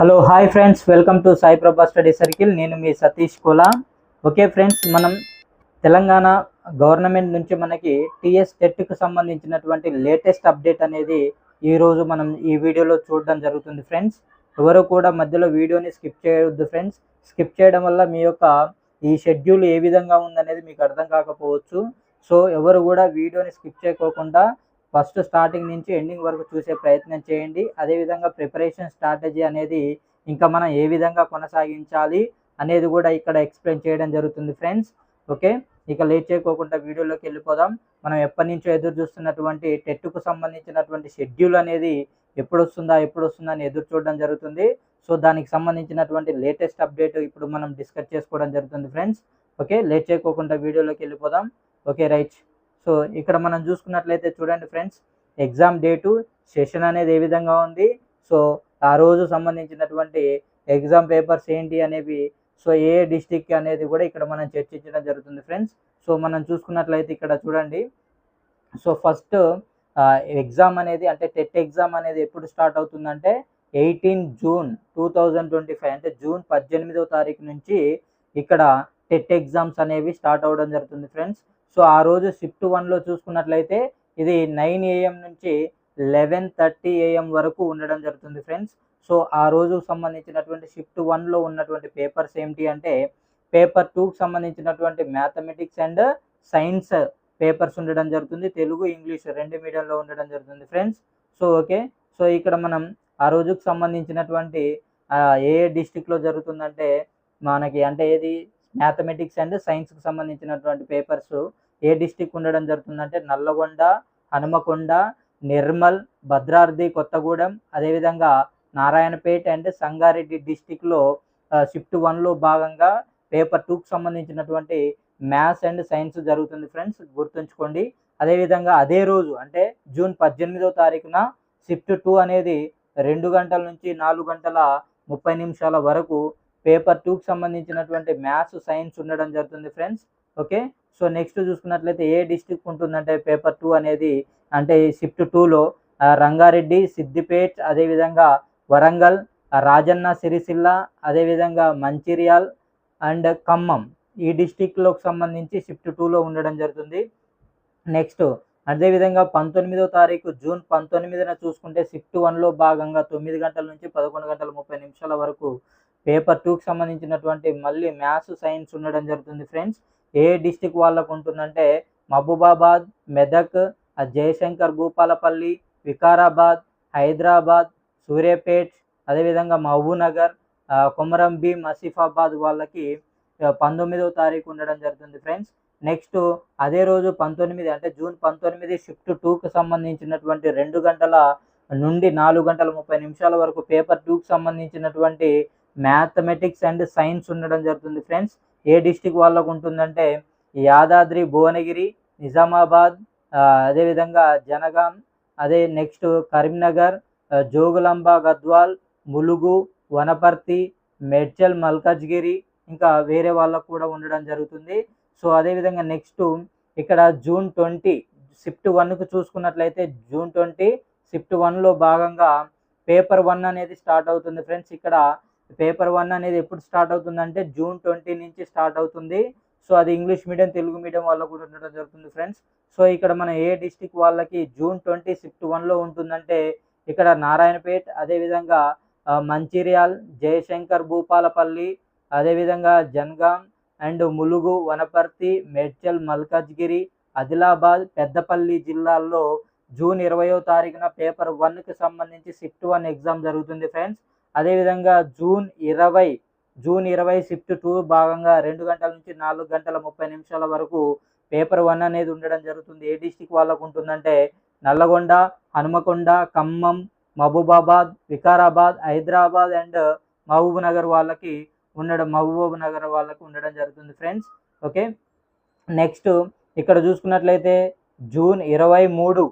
Hello hi friends, welcome to Sai ప్రభా study circle. నేను మీ Satish Kola. Okay friends, మనం తెలంగాణ గవర్నమెంట్ నుంచి మనకి టీఎస్ టెట్కి సంబంధించినటువంటి లేటెస్ట్ అప్డేట్ అనేది ఈరోజు మనం ఈ వీడియోలో చూడడం జరుగుతుంది ఫ్రెండ్స్. ఎవరు కూడా మధ్యలో వీడియోని స్కిప్ చేయవద్దు ఫ్రెండ్స్. స్కిప్ చేయడం వల్ల మీ యొక్క ఈ షెడ్యూల్ ఏ విధంగా ఉందనేది మీకు అర్థం కాకపోవచ్చు. సో ఎవరు కూడా వీడియోని స్కిప్ చేయకోకుండా ఫస్ట్ స్టార్టింగ్ నుంచి ఎండింగ్ వరకు చూసే ప్రయత్నం చేయండి. అదేవిధంగా ప్రిపరేషన్ స్ట్రాటజీ అనేది ఇంకా మనం ఏ విధంగా కొనసాగించాలి అనేది కూడా ఇక్కడ ఎక్స్ప్లెయిన్ చేయడం జరుగుతుంది ఫ్రెండ్స్. ఓకే, ఇక లేట్ చేయకోకుండా వీడియోలోకి వెళ్ళిపోదాం. మనం ఎప్పటి నుంచో ఎదురు చూస్తున్నటువంటి టెట్కు సంబంధించినటువంటి షెడ్యూల్ అనేది ఎప్పుడు వస్తుందా అని ఎదురు చూడడం జరుగుతుంది. సో దానికి సంబంధించినటువంటి లేటెస్ట్ అప్డేట్ ఇప్పుడు మనం డిస్కస్ చేసుకోవడం జరుగుతుంది ఫ్రెండ్స్. ఓకే, లేట్ చేయకోకుండా వీడియోలోకి వెళ్ళిపోదాం. Okay right. సో ఇక్కడ మనం చూసుకున్నట్లయితే చూడండి ఫ్రెండ్స్, ఎగ్జామ్ డేటు, సెషన్ అనేది ఏ విధంగా ఉంది, సో ఆ రోజు సంబంధించినటువంటి ఎగ్జామ్ పేపర్స్ ఏంటి అనేవి, సో ఏ డిస్టిక్ అనేది కూడా ఇక్కడ మనం చర్చించడం జరుగుతుంది ఫ్రెండ్స్. సో మనం చూసుకున్నట్లయితే ఇక్కడ చూడండి, సో ఫస్ట్ ఎగ్జామ్ అనేది అంటే టెట్ ఎగ్జామ్ అనేది ఎప్పుడు స్టార్ట్ అవుతుందంటే 18 జూన్ 2025 అంటే జూన్ 18వ తారీఖు నుంచి ఇక్కడ టెట్ ఎగ్జామ్స్ అనేవి స్టార్ట్ అవ్వడం జరుగుతుంది ఫ్రెండ్స్. సో ఆ రోజు షిఫ్ట్ 1లో చూసుకున్నట్లయితే ఇది 9 AM నుంచి 11:30 AM వరకు ఉండడం జరుగుతుంది ఫ్రెండ్స్. సో ఆ రోజుకు సంబంధించినటువంటి షిఫ్ట్ 1లో ఉన్నటువంటి పేపర్స్ ఏమిటి అంటే పేపర్ 2కి సంబంధించినటువంటి మ్యాథమెటిక్స్ అండ్ సైన్స్ పేపర్స్ ఉండడం జరుగుతుంది. తెలుగు ఇంగ్లీష్ రెండు మీడియంలో ఉండడం జరుగుతుంది ఫ్రెండ్స్. సో ఓకే, సో ఇక్కడ మనం ఆ రోజుకు సంబంధించినటువంటి ఏ డిస్టిక్లో జరుగుతుందంటే మనకి అంటే ఏది మ్యాథమెటిక్స్ అండ్ సైన్స్కి సంబంధించినటువంటి పేపర్స్ ఏ డిస్టిక్ ఉండడం జరుగుతుందంటే నల్లగొండ, హనుమకొండ, నిర్మల్, భద్రాద్రి కొత్తగూడెం, అదేవిధంగా నారాయణపేట అండ్ సంగారెడ్డి డిస్టిక్లో షిఫ్ట్ 1లో భాగంగా పేపర్ 2కి సంబంధించినటువంటి మ్యాథ్స్ అండ్ సైన్స్ జరుగుతుంది ఫ్రెండ్స్, గుర్తుంచుకోండి. అదేవిధంగా అదే రోజు అంటే జూన్ 18వ తారీఖున షిఫ్ట్ 2 అనేది 2 గంటల నుంచి 4:30 వరకు పేపర్ 2కి సంబంధించినటువంటి మ్యాథ్స్ సైన్స్ ఉండడం జరుగుతుంది ఫ్రెండ్స్. ఓకే, సో నెక్స్ట్ చూసుకున్నట్లయితే ఏ డిస్టిక్ ఉంటుందంటే పేపర్ 2 అనేది అంటే షిఫ్ట్ 2లో రంగారెడ్డి, సిద్దిపేట్, అదేవిధంగా వరంగల్, రాజన్న సిరిసిల్ల, అదేవిధంగా మంచిర్యాల్ అండ్ ఖమ్మం ఈ డిస్టిక్లోకి సంబంధించి షిఫ్ట్ 2లో ఉండడం జరుగుతుంది. నెక్స్ట్ అదేవిధంగా 19వ తారీఖు జూన్ 19న చూసుకుంటే షిఫ్ట్ 1లో భాగంగా 9 గంటల నుంచి 11:30 వరకు పేపర్ 2కి సంబంధించినటువంటి మళ్ళీ మ్యాథ్స్ సైన్స్ ఉండడం జరుగుతుంది ఫ్రెండ్స్. ఏ డిస్టిక్ వాళ్ళకు ఉంటుందంటే మహబూబాబాద్, మెదక్, జయశంకర్ భూపాలపల్లి, వికారాబాద్, హైదరాబాద్, సూర్యాపేట్, అదేవిధంగా మహబూబ్నగర్, కొమరంభీం, ఆసిఫాబాద్ వాళ్ళకి 19వ తారీఖు ఉండడం జరుగుతుంది ఫ్రెండ్స్. నెక్స్ట్ అదే రోజు 19 అంటే జూన్ 19 షిఫ్ట్ 2కి సంబంధించినటువంటి 2 గంటల నుండి 4:30 వరకు పేపర్ 2కి సంబంధించినటువంటి మ్యాథమెటిక్స్ అండ్ సైన్స్ ఉండడం జరుగుతుంది ఫ్రెండ్స్. ఏ డిస్టిక్ వాళ్ళకు ఉంటుందంటే యాదాద్రి భువనగిరి, నిజామాబాద్, అదేవిధంగా జనగాం, అదే నెక్స్ట్ కరీంనగర్, జోగులాంబ గద్వాల్, ములుగు, వనపర్తి, మేడ్చల్ మల్కాజ్గిరి, ఇంకా వేరే వాళ్ళకు కూడా ఉండడం జరుగుతుంది. సో అదేవిధంగా నెక్స్ట్ ఇక్కడ జూన్ 20 షిఫ్ట్ 1కు చూసుకున్నట్లయితే జూన్ 20 షిఫ్ట్ 1లో భాగంగా పేపర్ 1 అనేది స్టార్ట్ అవుతుంది ఫ్రెండ్స్. ఇక్కడ పేపర్ 1 అనేది ఎప్పుడు స్టార్ట్ అవుతుందంటే జూన్ 20 నుంచి స్టార్ట్ అవుతుంది. సో అది ఇంగ్లీష్ మీడియం, తెలుగు మీడియం వాళ్ళకు కూడా ఉండడం జరుగుతుంది ఫ్రెండ్స్. సో ఇక్కడ మన ఏ డిస్టిక్ వాళ్ళకి జూన్ 20 షిఫ్ట్ 1లో ఉంటుందంటే ఇక్కడ నారాయణపేట్, అదేవిధంగా మంచిర్యాల్, జయశంకర్ భూపాలపల్లి, అదేవిధంగా జనగాం అండ్ ములుగు, వనపర్తి, మేడ్చల్ మల్కాజ్గిరి, ఆదిలాబాద్, పెద్దపల్లి జిల్లాల్లో జూన్ 20వ తారీఖున పేపర్ 1కి సంబంధించి షిఫ్ట్ 1 ఎగ్జామ్ జరుగుతుంది ఫ్రెండ్స్. అదేవిధంగా జూన్ 20 షిఫ్ట్ 2 భాగంగా 2 గంటల నుంచి 4:30 వరకు పేపర్ 1 అనేది ఉండడం జరుగుతుంది. ఏ డిస్టిక్ వాళ్ళకు ఉంటుందంటే నల్లగొండ, హనుమకొండ, ఖమ్మం, మహబూబాబాద్, వికారాబాద్, హైదరాబాద్ అండ్ మహబూబ్నగర్ వాళ్ళకి ఉండడం జరుగుతుంది ఫ్రెండ్స్. ఓకే, నెక్స్ట్ ఇక్కడ చూసుకున్నట్లయితే జూన్ 23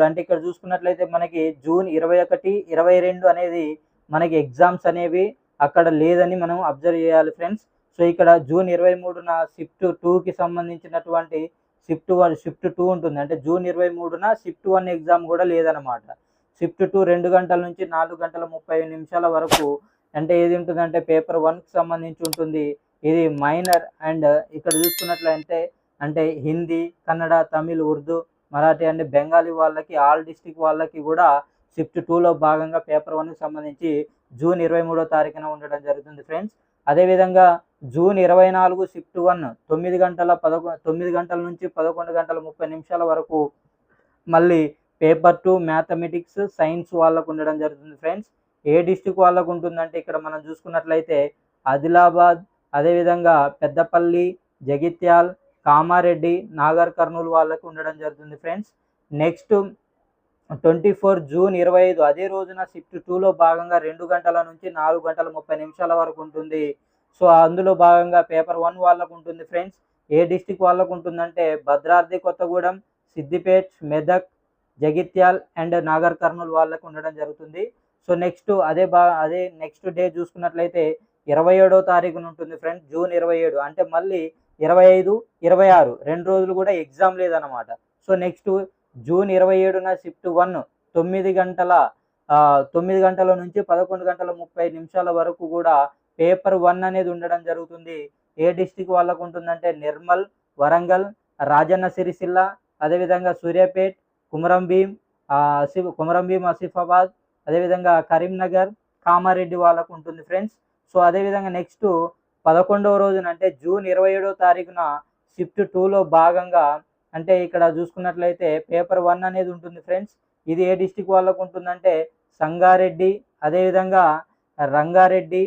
అంటే ఇక్కడ చూసుకున్నట్లయితే మనకి జూన్ 21, 22 అనేది మనకి ఎగ్జామ్స్ అనేవి అక్కడ లేదని మనం అబ్జర్వ్ చేయాలి ఫ్రెండ్స్. సో ఇక్కడ జూన్ 23న షిఫ్ట్ 2కి సంబంధించినటువంటి షిఫ్ట్ 2 ఉంటుంది. అంటే జూన్ 23న షిఫ్ట్ 1 ఎగ్జామ్ కూడా లేదన్నమాట. షిఫ్ట్ 2 2 గంటల నుంచి 4 గంటల 30 నిమిషాల వరకు అంటే ఏది ఉంటుందంటే పేపర్ 1కి సంబంధించి ఉంటుంది. ఇది మైనర్ అండ్ ఇక్కడ చూసుకున్నట్లయితే అంటే హిందీ, కన్నడ, తమిళ్, ఉర్దూ, మరాఠీ అండ్ బెంగాలీ వాళ్ళకి ఆల్ డిస్ట్రిక్ట్ వాళ్ళకి కూడా షిఫ్ట్ 2లో భాగంగా పేపర్ 1కి సంబంధించి జూన్ 23వ తారీఖున ఉండడం జరుగుతుంది ఫ్రెండ్స్. అదేవిధంగా జూన్ 24 షిఫ్ట్ 1 9 గంటల నుంచి 11 గంటల 30 నిమిషాల వరకు మళ్ళీ పేపర్ 2 మ్యాథమెటిక్స్, సైన్స్ వాళ్ళకు ఉండడం జరుగుతుంది ఫ్రెండ్స్. ఏ డిస్ట్రిక్ట్ వాళ్ళకు ఉంటుందంటే ఇక్కడ మనం చూసుకున్నట్లయితే ఆదిలాబాద్, అదేవిధంగా పెద్దపల్లి, జగిత్యాల్, కామారెడ్డి, నాగర్ కర్నూలు వాళ్ళకు ఉండడం జరుగుతుంది ఫ్రెండ్స్. నెక్స్ట్ 24 జూన్ 25 అదే రోజున షిఫ్ట్ 2లో భాగంగా 2 గంటల నుంచి 4 గంటల 30 నిమిషాల వరకు ఉంటుంది. సో అందులో భాగంగా పేపర్ 1 వాళ్ళకు ఉంటుంది ఫ్రెండ్స్. ఏ డిస్ట్రిక్ట్ వాళ్ళకు ఉంటుందంటే భద్రాద్రి కొత్తగూడెం, సిద్దిపేట్, మెదక్, జగిత్యాల్ అండ్ నాగర్ కర్నూలు వాళ్ళకు ఉండడం జరుగుతుంది. సో నెక్స్ట్ అదే నెక్స్ట్ డే చూసుకున్నట్లయితే 27వ తారీఖున ఉంటుంది ఫ్రెండ్స్. జూన్ 27 అంటే మళ్ళీ 25, 26 2 రోజులు కూడా ఎగ్జామ్ లేదన్నమాట. సో నెక్స్ట్ జూన్ 27న షిఫ్ట్ 1 9 గంటల నుంచి 11 గంటల 30 నిమిషాల వరకు కూడా పేపర్ 1 అనేది ఉండడం జరుగుతుంది. ఏ డిస్ట్రిక్ట్ వాళ్ళకు ఉంటుందంటే నిర్మల్, వరంగల్, రాజన్న సిరిసిల్ల, అదేవిధంగా సూర్యాపేట్, కుమరంభీం, ఆసిఫాబాద్, అదేవిధంగా కరీంనగర్, కామారెడ్డి వాళ్ళకు ఉంటుంది ఫ్రెండ్స్. సో అదేవిధంగా నెక్స్ట్ 11వ రోజున అంటే జూన్ 27వ తారీఖున షిఫ్ట్ 2లో భాగంగా అంటే ఇక్కడ చూసుకున్నట్లయితే పేపర్ 1 అనేది ఉంటుంది ఫ్రెండ్స్. ఇది ఏ డిస్ట్రిక్ట్ వాళ్ళకు ఉంటుందంటే సంగారెడ్డి, అదేవిధంగా రంగారెడ్డి,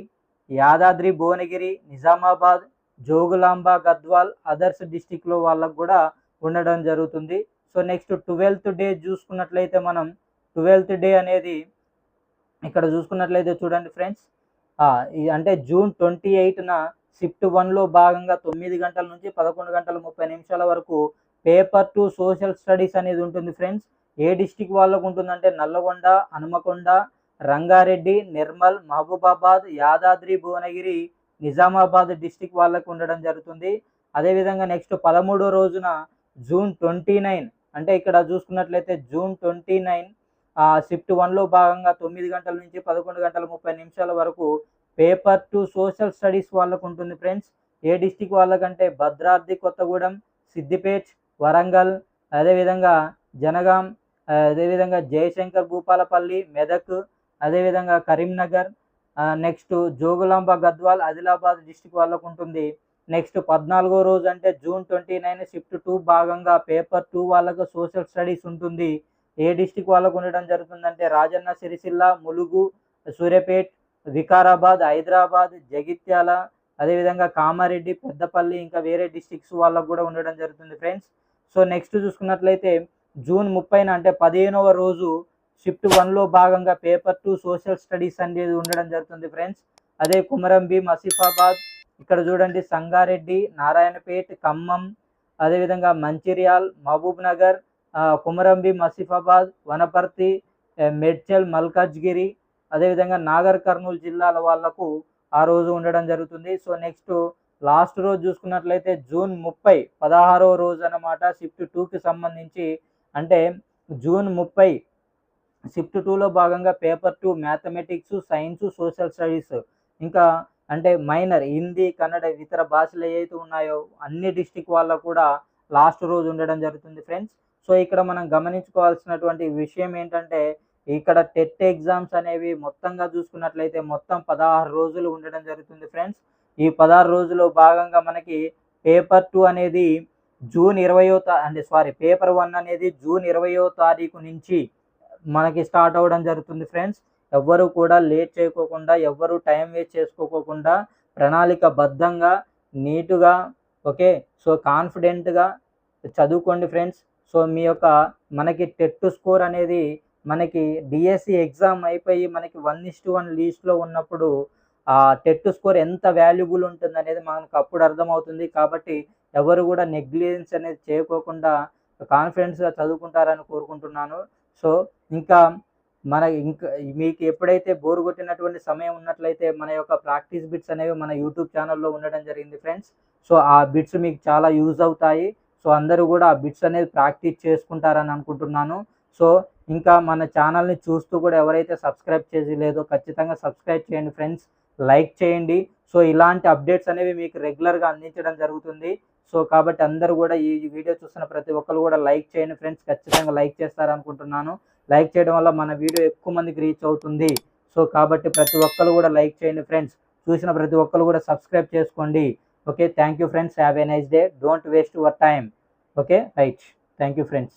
యాదాద్రి భువనగిరి, నిజామాబాద్, జోగులాంబ, గద్వాల్ అదర్స్ డిస్ట్రిక్ట్లో వాళ్ళకు కూడా ఉండడం జరుగుతుంది. సో నెక్స్ట్ 12th డే చూసుకున్నట్లయితే మనం 12th డే అనేది ఇక్కడ చూసుకున్నట్లయితే చూడండి ఫ్రెండ్స్, అంటే జూన్ 28న షిఫ్ట్ 1లో భాగంగా 9 గంటల నుంచి 11 గంటల 30 నిమిషాల వరకు పేపర్ 2 సోషల్ స్టడీస్ అనేది ఉంటుంది ఫ్రెండ్స్. ఏ డిస్ట్రిక్ట్ వాళ్ళకు ఉంటుందంటే నల్లగొండ, హనుమకొండ, రంగారెడ్డి, నిర్మల్, మహబూబాబాద్, యాదాద్రి భువనగిరి, నిజామాబాద్ డిస్ట్రిక్ట్ వాళ్ళకు ఉండడం జరుగుతుంది. అదేవిధంగా నెక్స్ట్ 13వ రోజున జూన్ 29 అంటే ఇక్కడ చూసుకున్నట్లయితే జూన్ 29 షిఫ్ట్ 1లో భాగంగా 9 గంటల నుంచి 11 గంటల 30 నిమిషాల వరకు పేపర్ 2 సోషల్ స్టడీస్ వాళ్ళకు ఉంటుంది ఫ్రెండ్స్. ఏ డిస్ట్రిక్ట్ వాళ్ళకంటే భద్రాద్రి కొత్తగూడెం, సిద్దిపేట్, వరంగల్, అదేవిధంగా జనగాం, అదేవిధంగా జయశంకర్ భూపాలపల్లి, మెదక్, అదేవిధంగా కరీంనగర్, నెక్స్ట్ జోగులాంబ, గద్వాల్, ఆదిలాబాద్ డిస్ట్రిక్ట్ వాళ్ళకు ఉంటుంది. నెక్స్ట్ 14వ రోజు అంటే జూన్ 29 షిఫ్ట్ 2 భాగంగా పేపర్ 2 వాళ్ళకు సోషల్ స్టడీస్ ఉంటుంది. ఏ డిస్ట్రిక్ట్ వాళ్ళకు ఉండడం జరుగుతుందంటే రాజన్న సిరిసిల్ల, ములుగు, సూర్యాపేట్, వికారాబాద్, హైదరాబాద్, జగిత్యాల, అదేవిధంగా కామారెడ్డి, పెద్దపల్లి ఇంకా వేరే డిస్ట్రిక్ట్స్ వాళ్ళకు కూడా ఉండడం జరుగుతుంది ఫ్రెండ్స్. సో నెక్స్ట్ చూసుకున్నట్లయితే జూన్ 30న అంటే 15వ రోజు షిఫ్ట్ 1లో భాగంగా పేపర్ 2 సోషల్ స్టడీస్ అనేది ఉండడం జరుగుతుంది ఫ్రెండ్స్. అదే కుమరంభీం, ఆసిఫాబాద్, ఇక్కడ చూడండి సంగారెడ్డి, నారాయణపేట్, ఖమ్మం, అదేవిధంగా మంచిర్యాల్, మహబూబ్ నగర్, కుమరంభీం, ఆసిఫాబాద్, వనపర్తి, మేడ్చల్, మల్కాజ్గిరి, అదేవిధంగా నాగర్ కర్నూలు జిల్లాల వాళ్లకు ఆ రోజు ఉండడం జరుగుతుంది. సో నెక్స్ట్ లాస్ట్ రోజు చూసుకున్నట్లయితే జూన్ 30 16వ రోజు అన్నమాట షిఫ్ట్ 2కి సంబంధించి. అంటే జూన్ 30 షిఫ్ట్ 2లో భాగంగా paper 2 mathematics, science, social studies ఇంకా అంటే మైనర్ హిందీ, కన్నడ ఇతర భాషలు ఏవైతే ఉన్నాయో అన్ని డిస్ట్రిక్ట్ వాళ్ళకు కూడా లాస్ట్ రోజు ఉండడం జరుగుతుంది ఫ్రెండ్స్. సో ఇక్కడ మనం గమనించుకోవాల్సినటువంటి విషయం ఏంటంటే ఇక్కడ టెట్ ఎగ్జామ్స్ అనేవి మొత్తంగా చూసుకున్నట్లయితే మొత్తం 16 రోజులు ఉండడం జరుగుతుంది ఫ్రెండ్స్. ఈ 16 రోజుల్లో భాగంగా మనకి పేపర్ 2 అనేది పేపర్ 1 అనేది జూన్ 20వ తారీఖు నుంచి మనకి స్టార్ట్ అవ్వడం జరుగుతుంది ఫ్రెండ్స్. ఎవ్వరు కూడా లేట్ చేయకోకుండా, ఎవ్వరు టైం వేస్ట్ చేసుకోకుండా ప్రణాళికబద్ధంగా నీటుగా ఓకే సో కాన్ఫిడెంట్గా చదువుకోండి ఫ్రెండ్స్. సో మీ యొక్క మనకి టెట్ స్కోర్ అనేది మనకి డిఎస్సి ఎగ్జామ్ అయిపోయి మనకి 1:1 లీస్ట్లో ఉన్నప్పుడు ఆ టెట్ స్కోర్ ఎంత వాల్యుబుల్ ఉంటుంది అనేది మనకు అప్పుడు అర్థమవుతుంది. కాబట్టి ఎవరు కూడా నెగ్లిజెన్స్ అనేది చేయకోకుండా కాన్ఫిడెన్స్గా చదువుకుంటారని కోరుకుంటున్నాను. సో ఇంకా మీకు ఎప్పుడైతే బోర్ కొట్టినటువంటి సమయం ఉన్నట్లయితే మన యొక్క ప్రాక్టీస్ బిట్స్ అనేవి మన యూట్యూబ్ ఛానల్లో ఉండడం జరిగింది ఫ్రెండ్స్. సో ఆ బిట్స్ మీకు చాలా యూజ్ అవుతాయి. సో అందరూ కూడా ఆ బిట్స్ అనేది ప్రాక్టీస్ చేసుకుంటారని అనుకుంటున్నాను. సో ఇంకా మన ఛానల్ని చూస్తూ కూడా ఎవరైతే సబ్స్క్రైబ్ చేసి లేదో ఖచ్చితంగా సబ్స్క్రైబ్ చేయండి ఫ్రెండ్స్, లైక్ చేయండి. సో ఇలాంటి అప్డేట్స్ అనేవి మీకు రెగ్యులర్గా అందించడం జరుగుతుంది. సో కాబట్టి అందరూ కూడా ఈ వీడియో చూస్తున్న ప్రతి ఒక్కరు కూడా లైక్ చేయండి ఫ్రెండ్స్, ఖచ్చితంగా లైక్ చేస్తారనుకుంటున్నాను. లైక్ చేయడం వల్ల మన వీడియో ఎక్కువ మందికి రీచ్ అవుతుంది. సో కాబట్టి ప్రతి ఒక్కరు కూడా లైక్ చేయండి ఫ్రెండ్స్, చూసిన ప్రతి ఒక్కరు కూడా సబ్స్క్రైబ్ చేసుకోండి. Okay, thank you friends, have a nice day, don't waste your time. Okay right, thank you friends.